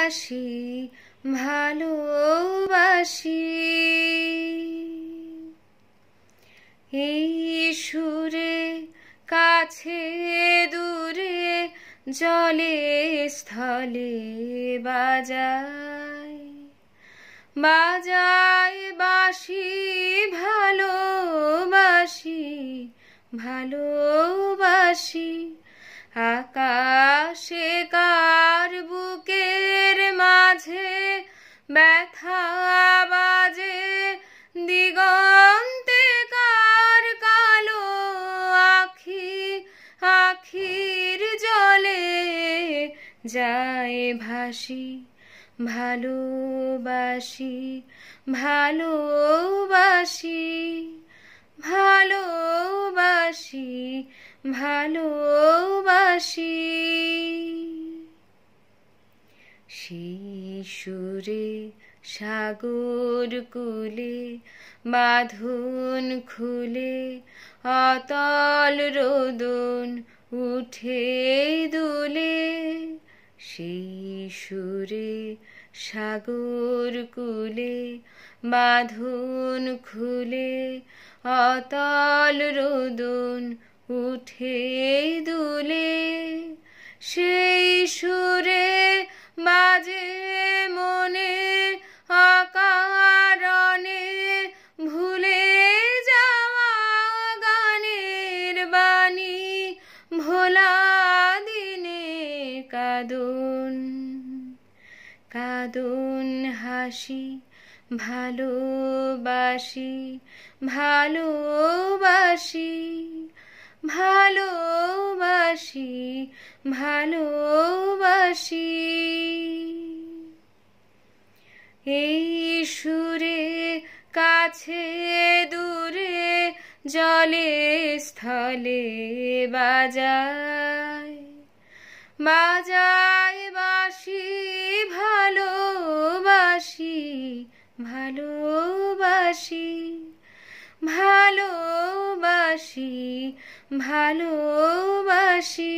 বাসি ভালোবাসি। এই সুরে কাছে দূরে জলে স্থলে বাজায় বাজায় বাসি ভালোবাসি ভালোবাসি। আকাশে কার বুকের মাঝে ব্যথা বাজে, দিগন্তে কার কালো আখি আখির জলে যায় ভাসি ভালোবাসি ভালোবাসি ভালোবাসি ভালোবাসি। সেই সুরে সাগর কূলে বাঁধন খুলে অতল রোদন উঠে দুলে। সেই সুরে সাগর কূলে বাঁধন খুলে অতল রোদন উঠে দুলে। সেই সুরে বাজে মনে অকারণে ভুলে যাওয়া গানের বাণী, ভোলা দিনের কাঁদন কাঁদন হাসি ভালোবাসি ভালোবাসি ভালোবাসি ভালোবাসি। এই সুরে কাছে দূরে জলে স্থলে বাজায় বাজায় বাসি ভালোবাসি ভালোবাসি ভালোবাসি ভালোবাসি।